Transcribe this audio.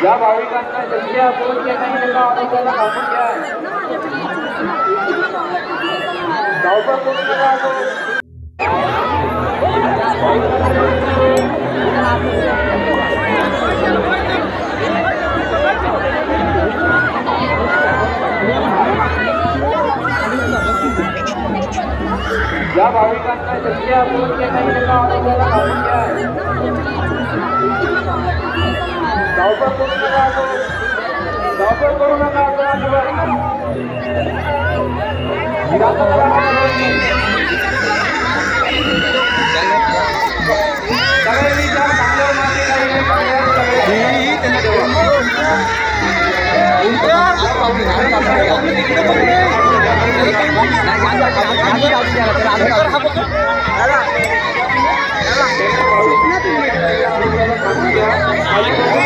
या भाविकांना शक्य असून ते काही त्यांना आरोग्याला थांबून घ्या. धावपळ करू नका. या भाविकांना शक्य असून ते काही त्यांना आरोग्याला थांबून घ्या. धावपळ करू नका. धावपळ करू नका. Ada